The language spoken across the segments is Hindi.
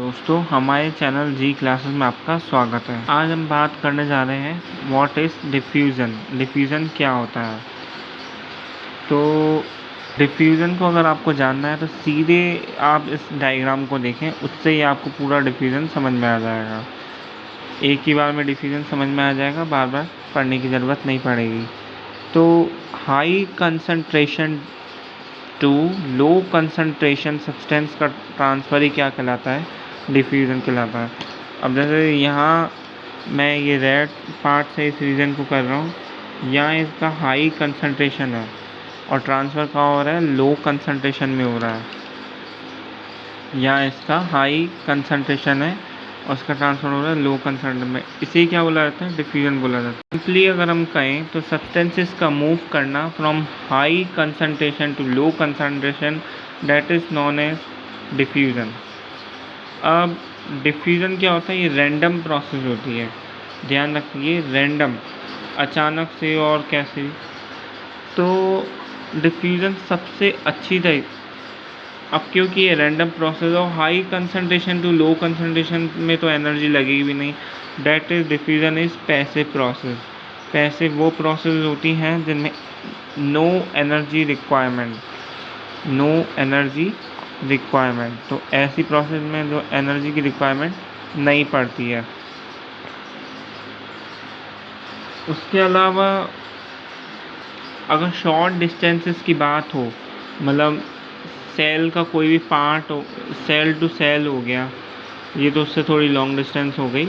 दोस्तों, हमारे चैनल जी क्लासेस में आपका स्वागत है। आज हम बात करने जा रहे हैं व्हाट इज़ डिफ्यूज़न। डिफ्यूज़न क्या होता है। तो डिफ्यूज़न को अगर आपको जानना है तो सीधे आप इस डायग्राम को देखें, उससे ही आपको पूरा डिफ्यूज़न समझ में आ जाएगा। एक ही बार में डिफ्यूज़न समझ में आ जाएगा, बार बार पढ़ने की ज़रूरत नहीं पड़ेगी। तो high concentration to low concentration substance का ट्रांसफ़र ही क्या कहलाता है, डिफ्यूज़न कहलाता है। अब जैसे यहाँ मैं ये रेड पार्ट से इस रीजन को कर रहा हूँ, यहाँ इसका हाई कंसंट्रेशन है और ट्रांसफ़र कहाँ हो रहा है, लो कंसंट्रेशन में हो रहा है। यहाँ इसका हाई कंसंट्रेशन है और उसका ट्रांसफ़र हो रहा है लो कंसंट्रेशन में। इसे क्या बोला जाता है, डिफ्यूज़न बोला जाता है। सिंपली अगर हम कहें तो सब्सटेंसेस का मूव करना from high concentration to low concentration, that is known as diffusion. अब डिफ्यूज़न क्या होता है, ये रैंडम प्रोसेस होती है। ध्यान रखिए, रैंडम, अचानक से और कैसे। तो डिफ्यूज़न सबसे अच्छी अब क्योंकि ये रैंडम प्रोसेस और high concentration to low concentration में तो एनर्जी लगेगी भी नहीं, that is diffusion is passive process. Passive वो प्रोसेस होती हैं जिनमें no energy requirement, no energy requirement. तो ऐसी प्रोसेस में जो एनर्जी की रिक्वायरमेंट नहीं पड़ती है। उसके अलावा अगर शॉर्ट डिस्टेंसेस की बात हो, मतलब सेल का कोई भी पार्ट हो, सेल टू सेल हो गया, ये तो उससे थोड़ी लॉन्ग डिस्टेंस हो गई,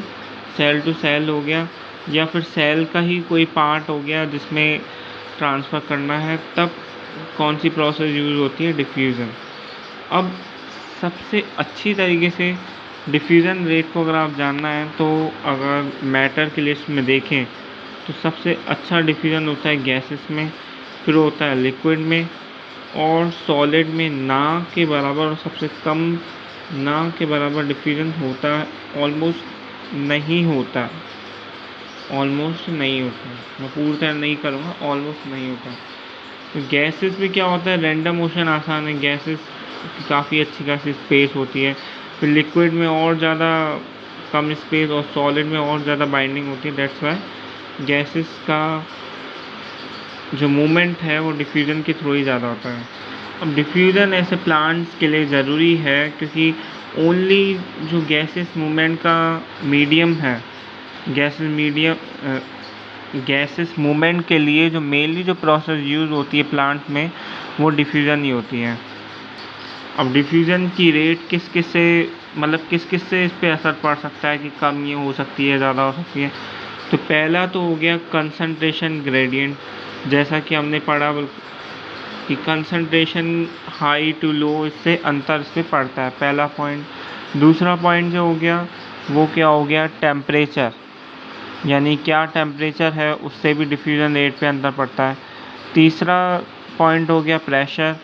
सेल टू सेल हो गया, या फिर सेल का ही कोई पार्ट हो गया जिसमें ट्रांसफ़र करना है, तब कौन सी प्रोसेस यूज़ होती है, डिफ्यूज़न। अब सबसे अच्छी तरीके से डिफ्यूज़न रेट को अगर आप जानना है तो अगर मैटर की लिस्ट में देखें तो सबसे अच्छा डिफ्यूज़न होता है गैसेस में, फिर होता है लिक्विड में, और सॉलिड में ना के बराबर और सबसे कम ना के बराबर डिफ्यूज़न होता है, ऑलमोस्ट नहीं होता। ऑलमोस्ट नहीं होता, मैं पूरी तरह नहीं करूँगा, ऑलमोस्ट नहीं होता। तो गैसेस में क्या होता है, रैंडम मोशन आसान है, गैसेस की काफ़ी अच्छी खासी स्पेस होती है। फिर लिक्विड में और ज़्यादा कम स्पेस और सॉलिड में और ज़्यादा बाइंडिंग होती है। दैट्स वाई गैसेस का जो मूवमेंट है वो डिफ्यूज़न के थ्रू ही ज़्यादा होता है। अब डिफ्यूज़न ऐसे प्लांट्स के लिए ज़रूरी है क्योंकि ओनली जो गैसेस मूवमेंट का मीडियम है, गैसेस मूवमेंट के लिए जो मेनली जो प्रोसेस यूज़ होती है प्लांट में, वो डिफ्यूज़न ही होती है। अब डिफ्यूज़न की रेट किस किस से इस पे असर पड़ सकता है कि कम ये हो सकती है, ज़्यादा हो सकती है। तो पहला तो हो गया कंसंट्रेशन ग्रेडियंट, जैसा कि हमने पढ़ा कि कंसंट्रेशन हाई टू लो, इससे अंतर से पड़ता है, पहला पॉइंट। दूसरा पॉइंट जो हो गया वो क्या हो गया, टेम्परेचर, यानी क्या टेम्परेचर है उससे भी डिफ्यूज़न रेट पे अंतर पड़ता है। तीसरा पॉइंट हो गया प्रेशर,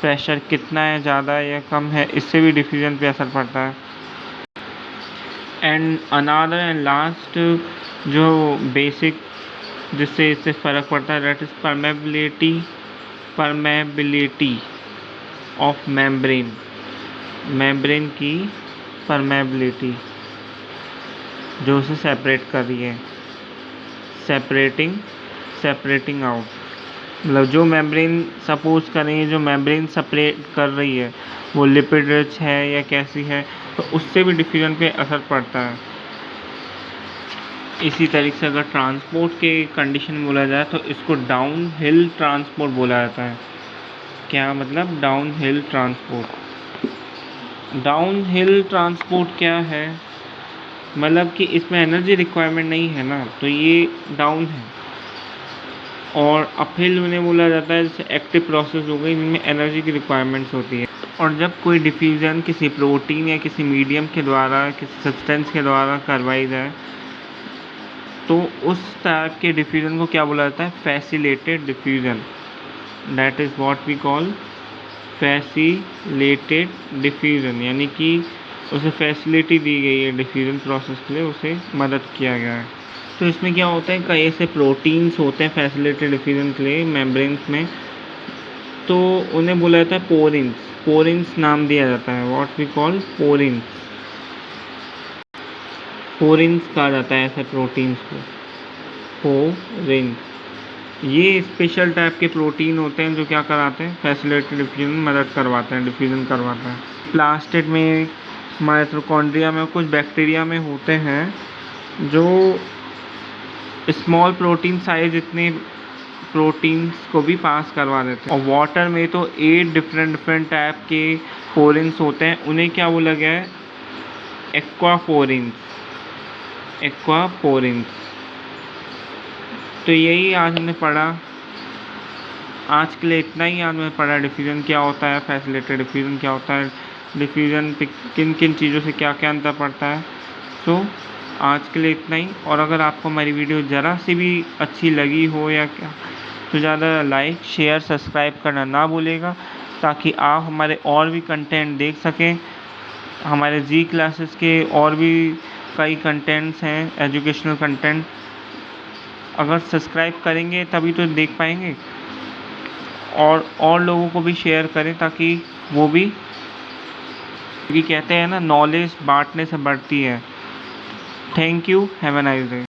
प्रेशर कितना है, ज़्यादा है या कम है, इससे भी डिफ्यूज़न पे असर पड़ता है। एंड अनदर एंड लास्ट जो बेसिक जिससे इससे फ़र्क पड़ता है, that is permeability of membrane, membrane की परमेबिलिटी जो उसे सेपरेट कर रही है, सेपरेटिंग आउट। मतलब जो मेम्ब्रेन सपोज करें, जो मेम्ब्रेन सेपरेट कर रही है वो लिपिड रिच है या कैसी है, तो उससे भी डिफ्यूज़न पे असर पड़ता है। इसी तरीके से अगर ट्रांसपोर्ट के कंडीशन बोला जाए तो इसको डाउन हिल ट्रांसपोर्ट बोला जाता है। क्या मतलब down hill transport? Down hill transport क्या है, मतलब कि इसमें एनर्जी रिक्वायरमेंट नहीं है ना, तो ये डाउन है। और अपहिल उन्हें बोला जाता है जैसे एक्टिव प्रोसेस हो गई, इनमें एनर्जी की रिक्वायरमेंट्स होती है। और जब कोई डिफ्यूज़न किसी प्रोटीन या किसी मीडियम के द्वारा, किसी सब्सटेंस के द्वारा करवाई जाए तो उस टाइप के डिफ्यूज़न को क्या बोला जाता है, facilitated diffusion. That is what we call facilitated diffusion, यानी कि उसे फैसिलिटी दी गई है डिफ्यूज़न प्रोसेस के लिए, उसे मदद किया गया है। तो इसमें क्या होता है, कई ऐसे प्रोटीन्स होते हैं फैसिलिटेड डिफ्यूज़न के लिए मेम्ब्रेन्स में, तो उन्हें बोला जाता है पोरिन्स, पोरिन्स नाम दिया जाता है, what we call porins. Porins कहा जाता है ऐसे प्रोटीन्स को, पोरिन्स। ये स्पेशल टाइप के प्रोटीन होते हैं जो क्या कराते हैं, फैसिलिटी डिफ्यूजन में मदद करवाते हैं, डिफ्यूजन करवाता है। प्लास्टिड में, माइटोकॉन्ड्रिया में, कुछ बैक्टीरिया में होते हैं जो स्मॉल प्रोटीन साइज इतने प्रोटीन्स को भी पास करवा देते हैं। और वाटर में तो 8 डिफरेंट टाइप के पोरिन्स होते हैं, उन्हें क्या बोला गया है, एक्वापोरिन्स, एक्वापोरिन्स। तो यही आज हमने पढ़ा, आज के लिए इतना ही। आज मैंने पढ़ा डिफ्यूजन क्या होता है, फैसिलिटेड डिफ्यूजन क्या होता है, डिफ्यूजन पे किन किन चीज़ों से क्या क्या अंतर पड़ता है। सो आज के लिए इतना ही। और अगर आपको हमारी वीडियो ज़रा सी भी अच्छी लगी हो या क्या, तो ज़्यादा लाइक, शेयर, सब्सक्राइब करना ना भूलेगा, ताकि आप हमारे और भी कंटेंट देख सकें। हमारे जी क्लासेस के और भी कई कंटेंट्स हैं, एजुकेशनल कंटेंट। अगर सब्सक्राइब करेंगे तभी तो देख पाएंगे, और लोगों को भी शेयर करें ताकि वो भी, क्योंकि कहते हैं ना, नॉलेज बांटने से बढ़ती है। Thank you, have a nice day.